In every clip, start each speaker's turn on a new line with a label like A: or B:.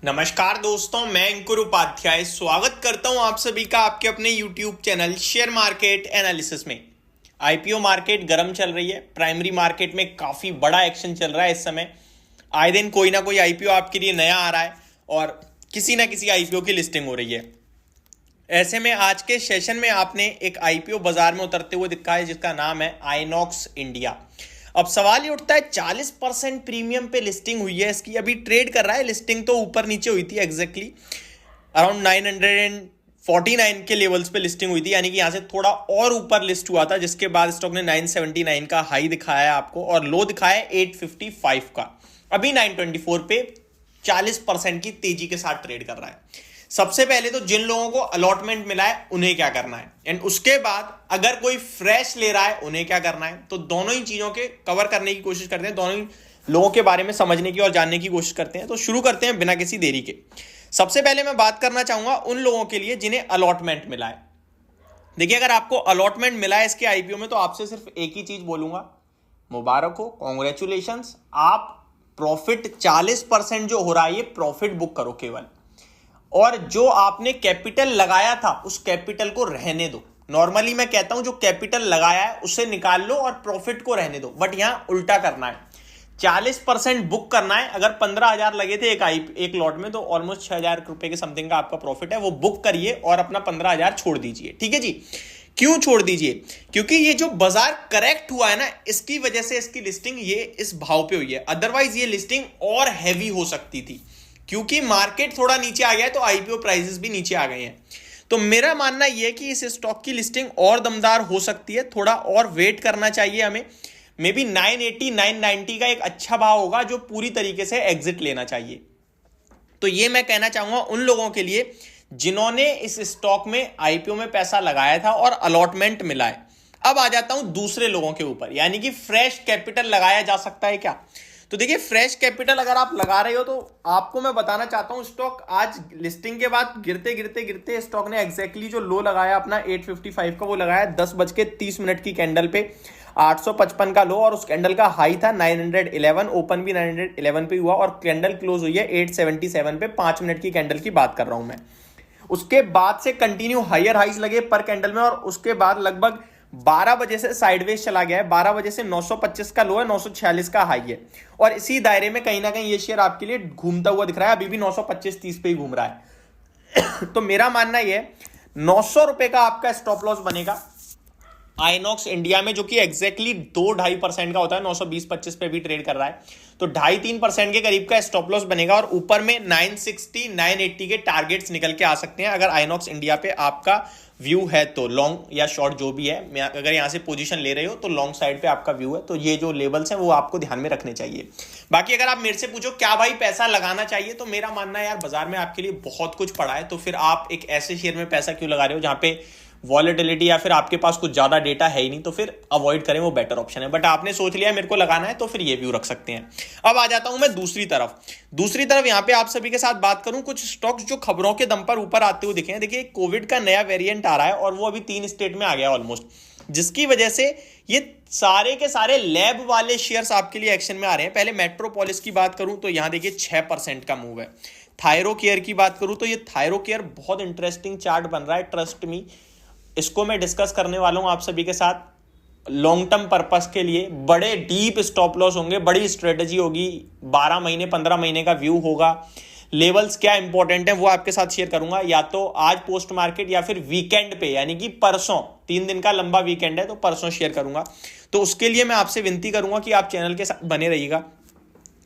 A: नमस्कार दोस्तों, मैं अंकुर उपाध्याय स्वागत करता हूं आप सभी का आपके अपने YouTube channel share market analysis में। आईपीओ मार्केट गर्म चल रही है। प्राइमरी मार्केट में काफी बड़ा एक्शन चल रहा है इस समय। आए दिन कोई ना कोई आईपीओ आपके लिए नया आ रहा है और किसी ना किसी आईपीओ की लिस्टिंग हो रही है। ऐसे में आज के सेशन में आपने एक आईपीओ बाजार में उतरते हुए दिखा है जिसका नाम है आइनॉक्स इंडिया। अब सवाल ये उठता है 40% प्रीमियम पे लिस्टिंग हुई है इसकी, अभी ट्रेड कर रहा है। लिस्टिंग तो ऊपर नीचे हुई थी, एग्जैक्टली अराउंड 949 के लेवल्स पे लिस्टिंग हुई थी, यानी कि यहां से थोड़ा और ऊपर लिस्ट हुआ था, जिसके बाद स्टॉक ने 979 का हाई दिखाया है आपको और लो दिखाया है 855 का। अभी 924 पे 40% की तेजी के साथ ट्रेड कर रहा है। सबसे पहले तो जिन लोगों को अलॉटमेंट मिला है उन्हें क्या करना है, एंड उसके बाद अगर कोई फ्रेश ले रहा है उन्हें क्या करना है। तो दोनों ही चीजों के कवर करने की कोशिश करते हैं, दोनों ही लोगों के बारे में समझने की और जानने की कोशिश करते हैं। तो शुरू करते हैं बिना किसी देरी के। सबसे पहले मैं बात करना चाहूंगा उन लोगों के लिए जिन्हें अलॉटमेंट मिला है। देखिए, अगर आपको अलॉटमेंट मिला है इसके आईपीओ में तो आपसे सिर्फ एक ही चीज बोलूंगा, मुबारक हो, कॉन्ग्रेचुलेशन। आप प्रॉफिट 40% जो हो रहा है ये प्रॉफिट बुक करो केवल, और जो आपने कैपिटल लगाया था उस कैपिटल को रहने दो। नॉर्मली मैं कहता हूं जो कैपिटल लगाया है उसे निकाल लो और प्रॉफिट को रहने दो, बट यहां उल्टा करना है। 40% बुक करना है। अगर 15,000 लगे थे एक लॉट में तो ऑलमोस्ट 6,000 रुपए के समथिंग का आपका प्रॉफिट है, वो बुक करिए और अपना 15,000 छोड़ दीजिए। ठीक है जी। क्यों छोड़ दीजिए? क्योंकि ये जो बाजार करेक्ट हुआ है ना, इसकी वजह से इसकी लिस्टिंग ये इस भाव पे हुई है। अदरवाइज ये लिस्टिंग और हैवी हो सकती थी, क्योंकि मार्केट थोड़ा नीचे आ गया है तो आईपीओ प्राइसेस भी नीचे आ गए हैं। तो मेरा मानना यह है कि इस स्टॉक की लिस्टिंग और दमदार हो सकती है, थोड़ा और वेट करना चाहिए हमें। मे बी 980 990 का एक अच्छा भाव होगा जो पूरी तरीके से एग्जिट लेना चाहिए। तो ये मैं कहना चाहूंगा उन लोगों के लिए जिन्होंने इस स्टॉक में आईपीओ में पैसा लगाया था और अलॉटमेंट मिला है। अब आ जाता हूं दूसरे लोगों के ऊपर, यानी कि फ्रेश कैपिटल लगाया जा सकता है क्या। तो देखिए, फ्रेश कैपिटल अगर आप लगा रहे हो तो आपको मैं बताना चाहता हूं, स्टॉक आज लिस्टिंग के बाद गिरते गिरते गिरते स्टॉक ने एग्जैक्टली जो लो लगाया अपना 855 का, वो लगाया 10:30 की कैंडल पे 855 का लो, और उस कैंडल का हाई था 911, ओपन भी 911 पे हुआ और कैंडल क्लोज हुई है 877 पे। 5 मिनट की कैंडल की बात कर रहा हूं मैं। उसके बाद से कंटिन्यू हायर हाइज लगे पर कैंडल में, और उसके बाद लगभग 12 बजे से साइडवेज चला गया है। 12 बजे से 925 का लो है, 946 का हाई है, और इसी दायरे में कहीं ना कहीं ये शेयर आपके लिए घूमता हुआ दिख रहा है। अभी भी 925-30 पे ही घूम रहा है। तो मेरा मानना यह है 900 रुपए का आपका स्टॉप लॉस बनेगा आइनॉक्स इंडिया में, जो कि एग्जैक्टली 2-2.5% का होता है। 920-25 पे भी ट्रेड कर रहा है, तो 2.5-3% के करीब का स्टॉप लॉस बनेगा, और ऊपर में 960-980 के टारगेट्स निकल के आ सकते हैं अगर आइनॉक्स इंडिया पे आपका व्यू है तो। लॉन्ग या शॉर्ट जो भी है, अगर यहां से पोजीशन ले रहे हो तो लॉन्ग साइड पे आपका व्यू है, तो ये जो लेवल्स हैं वो आपको ध्यान में रखने चाहिए। बाकी अगर आप मेरे से पूछो क्या भाई पैसा लगाना चाहिए, तो मेरा मानना है यार बाजार में आपके लिए बहुत कुछ पड़ा है, तो फिर आप एक ऐसे शेयर में पैसा क्यों लगा रहे हो जहां पे वॉलेटिलिटी या फिर आपके पास कुछ ज्यादा डेटा है ही नहीं। तो फिर अवॉइड करें, वो बेटर ऑप्शन है। बट आपने सोच लिया मेरे को लगाना है तो फिर ये व्यू रख सकते हैं। अब आ जाता हूं मैं दूसरी तरफ यहां पे आप सभी के साथ बात करूं कुछ स्टॉक्स जो खबरों के दम पर ऊपर आते हुए दिखे हैं। देखिए, कोविड का नया वेरिएंट आ रहा है और वो अभी 3 स्टेट में आ गया ऑलमोस्ट, जिसकी वजह से ये सारे के सारे लैब वाले शेयर्स आपके लिए एक्शन में आ रहे हैं। पहले मेट्रोपोलिस की बात करूं तो यहां देखिए 6% का मूव है। थायरो केयर की बात करूं तो ये थायरो केयर बहुत इंटरेस्टिंग चार्ट बन रहा है, ट्रस्ट मी। इसको मैं डिस्कस करने वाला हूं आप सभी के साथ लॉन्ग टर्म पर्पस के लिए। बड़े डीप स्टॉप लॉस होंगे, बड़ी स्ट्रेटजी होगी, 12 महीने 15 महीने का व्यू होगा। लेवल्स क्या इंपॉर्टेंट है वो आपके साथ शेयर करूंगा, या तो आज पोस्ट मार्केट या फिर वीकेंड पे, यानी कि परसों। 3 दिन का लंबा वीकेंड है तो परसों शेयर करूंगा। तो उसके लिए मैं आपसे विनती करूंगा कि आप चैनल के साथ बने रहिएगा।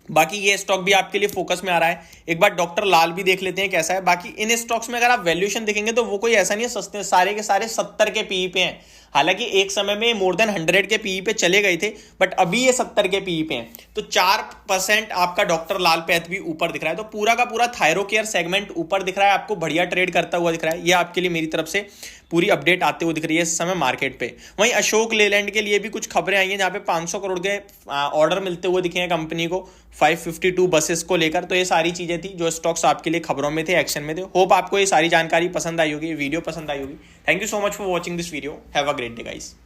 A: बाकी ये स्टॉक भी आपके लिए फोकस में आ रहा है, एक बार डॉक्टर लाल भी देख लेते हैं कैसा है। बाकी इन स्टॉक्स में अगर आप वैल्यूएशन देखेंगे तो वो कोई ऐसा नहीं है सस्ते, सारे के सारे 70 के पीई पे हैं। हालांकि एक समय में मोर देन 100 के पीई पे चले गए थे, बट अभी ये 70 के पीई पे हैं। तो 4% आपका डॉक्टर लाल पैथ भी ऊपर दिख रहा है। तो पूरा का पूरा थायरो केयर सेगमेंट ऊपर दिख रहा है, आपको बढ़िया ट्रेड करता हुआ दिख रहा है। ये आपके लिए मेरी तरफ से पूरी अपडेट आते हुए दिख रही है इस समय मार्केट पे। वहीं अशोक लेलैंड के लिए भी कुछ खबरें आई हैं जहां पे 500 करोड़ के ऑर्डर मिलते हुए दिखे हैं कंपनी को 552 बसेस को लेकर। तो ये सारी चीजें थी जो स्टॉक्स आपके लिए खबरों में थे, एक्शन में थे। होप आपको ये सारी जानकारी पसंद आई होगी, वीडियो पसंद आई होगी। Thank you so much for watching this video. Have a great day guys.